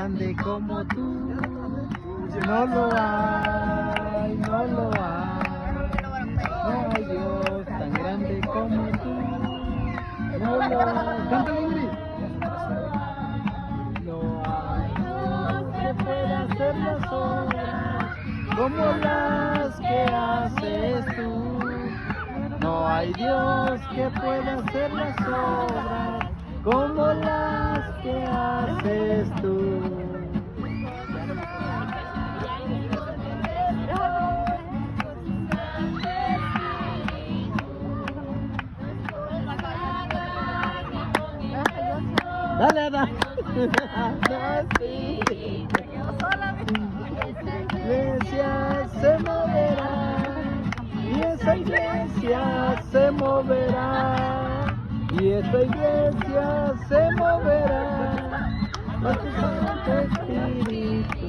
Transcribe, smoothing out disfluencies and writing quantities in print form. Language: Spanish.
grande como tú. No lo hay, no lo hay. No hay Dios tan grande como tú. No lo hay. Cántale, Ingrid. No hay Dios que pueda hacer las obras como las que haces tú. No hay Dios que pueda hacer las obras como las que haces tú. Dale, dale. Iglesia se moverá y esa iglesia se moverá y esta iglesia se moverá a tu Santo Espíritu.